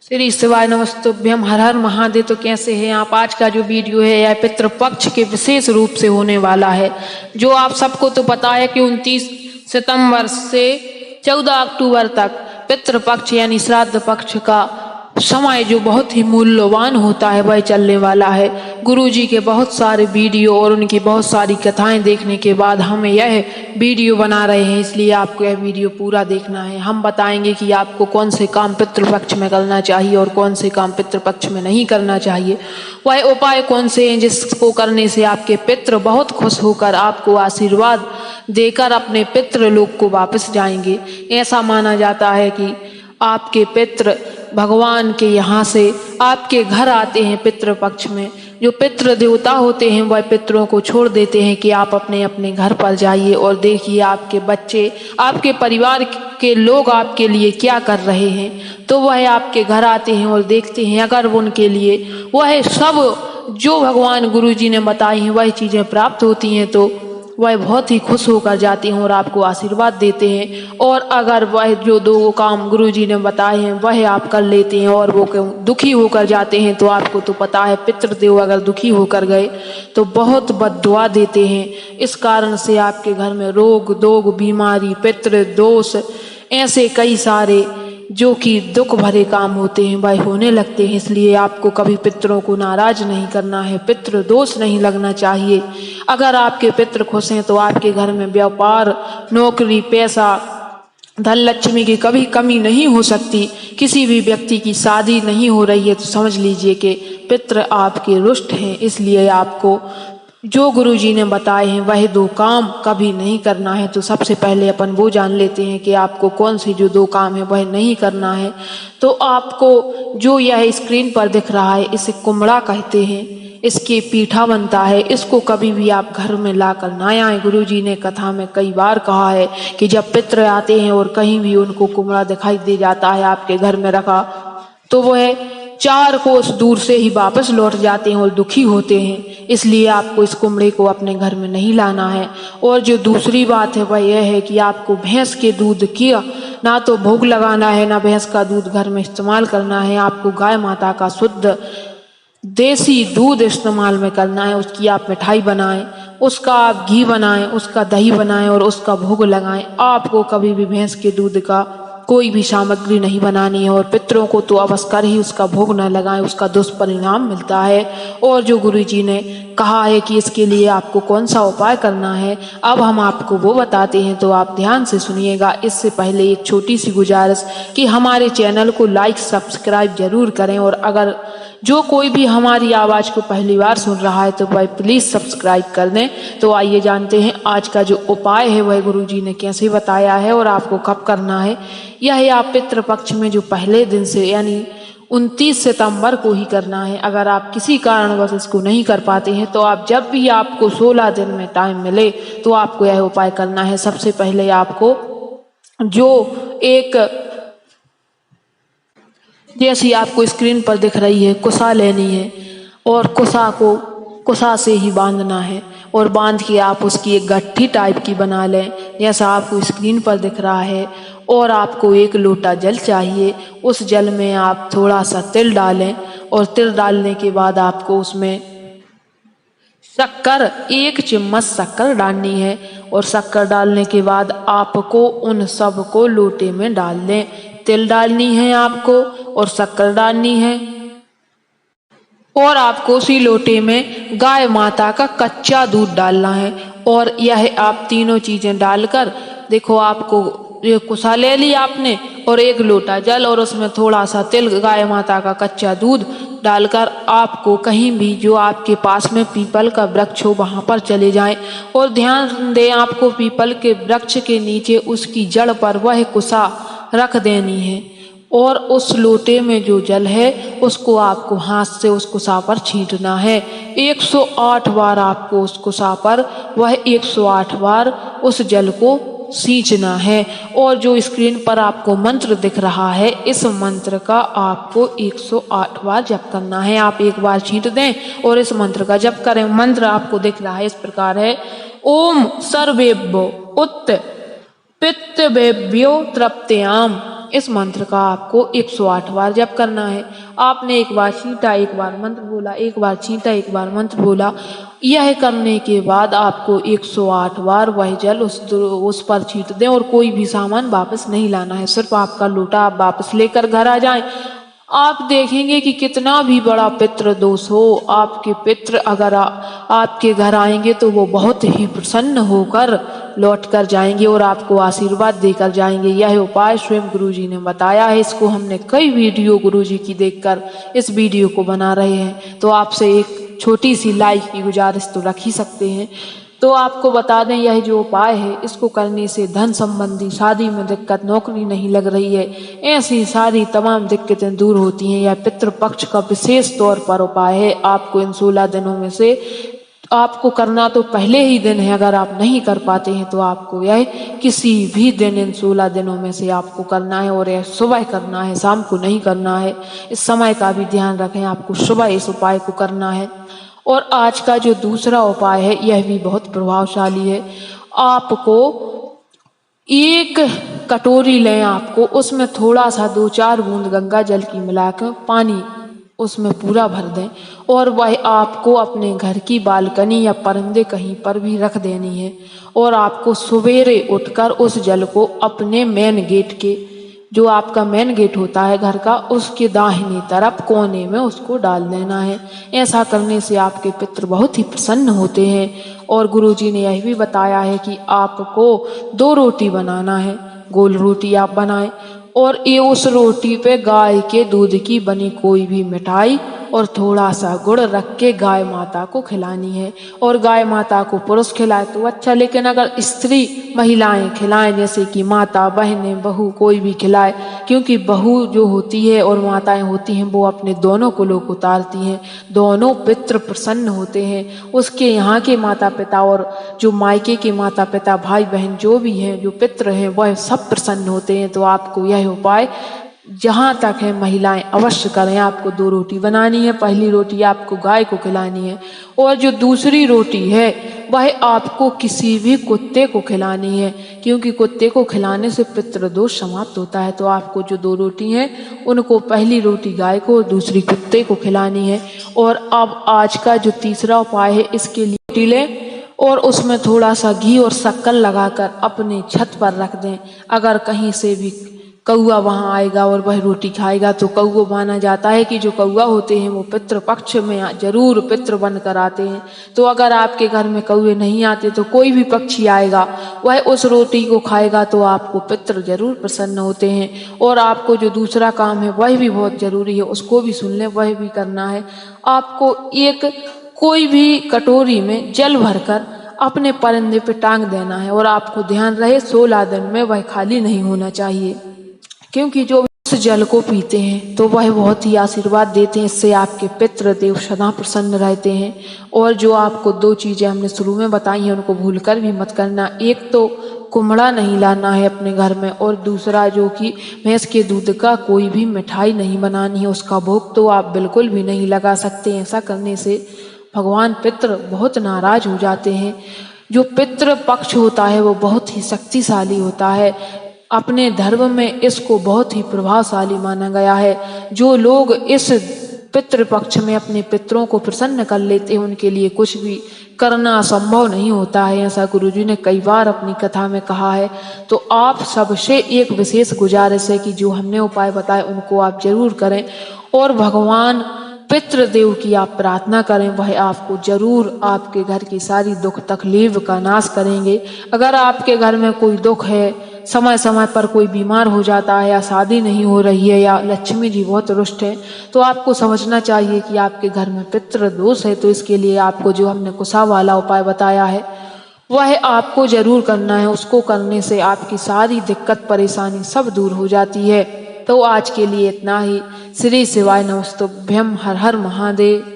श्री शिवाय नमस्तुभ्यम। हर हर महादेव। तो कैसे हैं आप? आज का जो वीडियो है यह पितृपक्ष के विशेष रूप से होने वाला है। जो आप सबको तो पता है कि 29 सितंबर से 14 अक्टूबर तक पितृपक्ष यानी श्राद्ध पक्ष का समय जो बहुत ही मूल्यवान होता है वह चलने वाला है। गुरुजी के बहुत सारे वीडियो और उनकी बहुत सारी कथाएं देखने के बाद हमें यह वीडियो बना रहे हैं, इसलिए आपको यह वीडियो पूरा देखना है। हम बताएंगे कि आपको कौन से काम पितृपक्ष में करना चाहिए और कौन से काम पितृपक्ष में नहीं करना चाहिए। वह उपाय कौन से हैं जिसको करने से आपके पितृ बहुत खुश होकर आपको आशीर्वाद देकर अपने पितृलोक को वापस जाएंगे। ऐसा माना जाता है कि आपके पितृ भगवान के यहाँ से आपके घर आते हैं पितृपक्ष में। जो पितृ देवता होते हैं वह पितरों को छोड़ देते हैं कि आप अपने अपने घर पर जाइए और देखिए आपके बच्चे, आपके परिवार के लोग आपके लिए क्या कर रहे हैं। तो वह आपके घर आते हैं और देखते हैं, अगर उनके लिए वह सब जो भगवान गुरुजी ने बताई हैं वह चीज़ें प्राप्त होती हैं तो वह बहुत ही खुश होकर जाते हैं और आपको आशीर्वाद देते हैं। और अगर वह जो दो काम गुरुजी ने बताए हैं वह आप कर लेते हैं और वो दुखी होकर जाते हैं तो आपको तो पता है पितृदेव अगर दुखी होकर गए तो बहुत बद्दुआ देते हैं। इस कारण से आपके घर में रोग दोग, बीमारी, पितृ दोष, ऐसे कई सारे जो कि दुख भरे काम होते हैं वह होने लगते हैं। इसलिए आपको कभी पितरों को नाराज नहीं करना है, पितृ दोष नहीं लगना चाहिए। अगर आपके पितृ खुश हैं तो आपके घर में व्यापार, नौकरी, पैसा, धन लक्ष्मी की कभी कमी नहीं हो सकती। किसी भी व्यक्ति की शादी नहीं हो रही है तो समझ लीजिए कि पितृ आपके रुष्ट हैं। इसलिए आपको जो गुरुजी ने बताए हैं वह दो काम कभी नहीं करना है। तो सबसे पहले अपन वो जान लेते हैं कि आपको कौन सी जो दो काम है वह नहीं करना है। तो आपको जो यह स्क्रीन पर दिख रहा है इसे कुमड़ा कहते हैं, इसके पीठा बनता है। इसको कभी भी आप घर में लाकर ना आए। गुरुजी ने कथा में कई बार कहा है कि जब पितृ आते हैं और कहीं भी उनको कुमड़ा दिखाई दे जाता है आपके घर में रखा तो वह 4 कोस दूर से ही वापस लौट जाते हैं और दुखी होते हैं। इसलिए आपको इस कुमड़े को अपने घर में नहीं लाना है। और जो दूसरी बात है वह यह है कि आपको भैंस के दूध की ना तो भोग लगाना है ना भैंस का दूध घर में इस्तेमाल करना है। आपको गाय माता का शुद्ध देसी दूध इस्तेमाल में करना है। उसकी आप मिठाई बनाएं, उसका आप घी बनाएं, उसका दही बनाएं और उसका भोग लगाएं। आपको कभी भी भैंस के दूध का कोई भी सामग्री नहीं बनानी है। और पितरों को तो अवश्य कर ही उसका भोग न लगाएं, उसका दुष्परिणाम मिलता है। और जो गुरुजी ने कहा है कि इसके लिए आपको कौन सा उपाय करना है अब हम आपको वो बताते हैं, तो आप ध्यान से सुनिएगा। इससे पहले एक छोटी सी गुजारिश कि हमारे चैनल को लाइक सब्सक्राइब जरूर करें और अगर जो कोई भी हमारी आवाज़ को पहली बार सुन रहा है तो वह प्लीज़ सब्सक्राइब कर दें। तो आइए जानते हैं आज का जो उपाय है वह गुरुजी ने कैसे बताया है और आपको कब करना है। यह आप पितृपक्ष में जो पहले दिन से यानी 29 सितंबर को ही करना है। अगर आप किसी कारणवश इसको नहीं कर पाते हैं तो आप जब भी आपको 16 दिन में टाइम मिले तो आपको यह उपाय करना है। सबसे पहले आपको जो एक जैसी आपको स्क्रीन पर दिख रही है कुसा लेनी है और कुसा से ही बांधना है और बांध के आप उसकी एक गट्ठी टाइप की बना लें जैसा आपको स्क्रीन पर दिख रहा है। और आपको 1 लोटा जल चाहिए। उस जल में आप थोड़ा सा तिल डालें और तिल डालने के बाद आपको उसमें शक्कर 1 चम्मच शक्कर डालनी है। और शक्कर डालने के बाद आपको उन सब को लोटे में डाल दें। तिल डालनी है आपको और शक्कर डालनी है और आपको उसी लोटे में गाय माता का कच्चा दूध डालना है। और यह आप तीनों चीजें डालकर देखो, आपको ये कुसा ले ली आपने और 1 लोटा जल और उसमें थोड़ा सा तिल, गाय माता का कच्चा दूध डालकर आपको कहीं भी जो आपके पास में पीपल का वृक्ष हो वहां पर चले जाएं और ध्यान दें आपको पीपल के वृक्ष के नीचे उसकी जड़ पर वह कुसा रख देनी है। और उस लोटे में जो जल है उसको आपको हाथ से उस कुसा पर छींटना है। 108 बार आपको उस कुसा पर वह 108 बार उस जल को सींचना है। और जो स्क्रीन पर आपको मंत्र दिख रहा है इस मंत्र का आपको 108 बार जप करना है। आप एक बार छींट दें और इस मंत्र का जप करें। मंत्र आपको दिख रहा है इस प्रकार है, ओम सर्वेभ्यो उत्त पितृभ्यो तृप्त्याम इस मंत्र का आपको 108 बार जप करना है। आपने एक बार छींटा, एक बार मंत्र बोला, एक बार छींटा, एक बार मंत्र बोला। यह करने के बाद आपको 108 बार वह जल उस पर छींट दें और कोई भी सामान वापस नहीं लाना है। सिर्फ आपका लोटा आप वापस लेकर घर आ जाएं। आप देखेंगे कि कितना भी बड़ा पितृ दोष हो, आपके पितृ अगर आपके घर आएंगे तो वो बहुत ही प्रसन्न होकर लौट कर जाएंगे और आपको आशीर्वाद देकर जाएंगे। यह उपाय स्वयं गुरुजी ने बताया है। इसको हमने कई वीडियो गुरुजी की देखकर इस वीडियो को बना रहे हैं। तो आपसे एक छोटी सी लाइक की गुजारिश तो रख ही सकते हैं। तो आपको बता दें, यह जो उपाय है इसको करने से धन संबंधी, शादी में दिक्कत, नौकरी नहीं लग रही है, ऐसी सारी तमाम दिक्कतें दूर होती हैं। यह पितृपक्ष का विशेष तौर पर उपाय है। आपको इन 16 दिनों में से आपको करना तो पहले ही दिन है। अगर आप नहीं कर पाते हैं तो आपको यह किसी भी दिन इन 16 दिनों में से आपको करना है और यह सुबह करना है, शाम को नहीं करना है। इस समय का भी ध्यान रखें, आपको सुबह इस उपाय को करना है। और आज का जो दूसरा उपाय है यह भी बहुत प्रभावशाली है। आपको एक कटोरी लें, आपको उसमें थोड़ा सा 2-4 बूंद गंगा जल की मिलाकर पानी उसमें पूरा भर दें और वह आपको अपने घर की बालकनी या परंदे कहीं पर भी रख देनी है। और आपको सवेरे उठकर उस जल को अपने मेन गेट के, जो आपका मेन गेट होता है घर का, उसके दाहिनी तरफ कोने में उसको डाल देना है। ऐसा करने से आपके पितृ बहुत ही प्रसन्न होते हैं। और गुरुजी ने यह भी बताया है कि आपको 2 रोटी बनाना है, गोल रोटी आप बनाएं और ये उस रोटी पे गाय के दूध की बनी कोई भी मिठाई और थोड़ा सा गुड़ रख के गाय माता को खिलानी है। और गाय माता को पुरुष खिलाए तो अच्छा, लेकिन अगर स्त्री महिलाएं खिलाएं, जैसे कि माता, बहनें, बहू, कोई भी खिलाए, क्योंकि बहू जो होती है और माताएं होती हैं वो अपने दोनों को लोग उतारती हैं। दोनों पितृ प्रसन्न होते हैं, उसके यहाँ के माता पिता और जो मायके के माता पिता, भाई बहन जो भी हैं, जो पितृ हैं, वह सब प्रसन्न होते हैं। तो आपको यह उपाय जहाँ तक है महिलाएं अवश्य करें। आपको 2 रोटी बनानी है। पहली रोटी आपको गाय को खिलानी है और जो दूसरी रोटी है वह आपको किसी भी कुत्ते को खिलानी है, क्योंकि कुत्ते को खिलाने से पितृदोष समाप्त होता है। तो आपको जो 2 रोटी हैं उनको पहली रोटी गाय को और दूसरी कुत्ते को खिलानी है। और अब आज का जो तीसरा उपाय है, इसके लिए रोटी लें और उसमें थोड़ा सा घी और शक्कर लगाकर अपने छत पर रख दें। अगर कहीं से भी कौआ वहां आएगा और वह रोटी खाएगा तो कौआ माना जाता है कि जो कौआ होते हैं वो पितृपक्ष में जरूर पितृ बन कर आते हैं। तो अगर आपके घर में कौए नहीं आते तो कोई भी पक्षी आएगा, वह उस रोटी को खाएगा तो आपको पितृ जरूर प्रसन्न होते हैं। और आपको जो दूसरा काम है वह भी बहुत जरूरी है, उसको भी सुन लें, वह भी करना है। आपको एक कोई भी कटोरी में जल भरकर अपने परंदे पे टांग देना है और आपको ध्यान रहे 16 दिन में वह खाली नहीं होना चाहिए, क्योंकि जो उस जल को पीते हैं तो वह बहुत ही आशीर्वाद देते हैं। इससे आपके पितृ देव सदा प्रसन्न रहते हैं। और जो आपको 2 चीजें हमने शुरू में बताई हैं उनको भूलकर भी मत करना। एक तो कुम्हड़ा नहीं लाना है अपने घर में, और दूसरा जो कि भैंस के दूध का कोई भी मिठाई नहीं बनानी है, उसका भोग तो आप बिल्कुल भी नहीं लगा सकते। ऐसा करने से भगवान पितृ बहुत नाराज हो जाते हैं। जो पितृ पक्ष होता है वो बहुत ही शक्तिशाली होता है। अपने धर्म में इसको बहुत ही प्रभावशाली माना गया है। जो लोग इस पितृपक्ष में अपने पितरों को प्रसन्न कर लेते हैं उनके लिए कुछ भी करना असंभव नहीं होता है, ऐसा गुरुजी ने कई बार अपनी कथा में कहा है। तो आप सबसे एक विशेष गुजारिश है कि जो हमने उपाय बताए उनको आप जरूर करें और भगवान पितृदेव की आप प्रार्थना करें, वह आपको जरूर आपके घर की सारी दुख तकलीफ का नाश करेंगे। अगर आपके घर में कोई दुख है, समय समय पर कोई बीमार हो जाता है, या शादी नहीं हो रही है, या लक्ष्मी जी बहुत रुष्ट है, तो आपको समझना चाहिए कि आपके घर में पितृ दोष है। तो इसके लिए आपको जो हमने कुशा वाला उपाय बताया है वह आपको जरूर करना है। उसको करने से आपकी सारी दिक्कत परेशानी सब दूर हो जाती है। तो आज के लिए इतना ही। श्री शिवाय नमस्तुभ्यम। हर हर महादेव।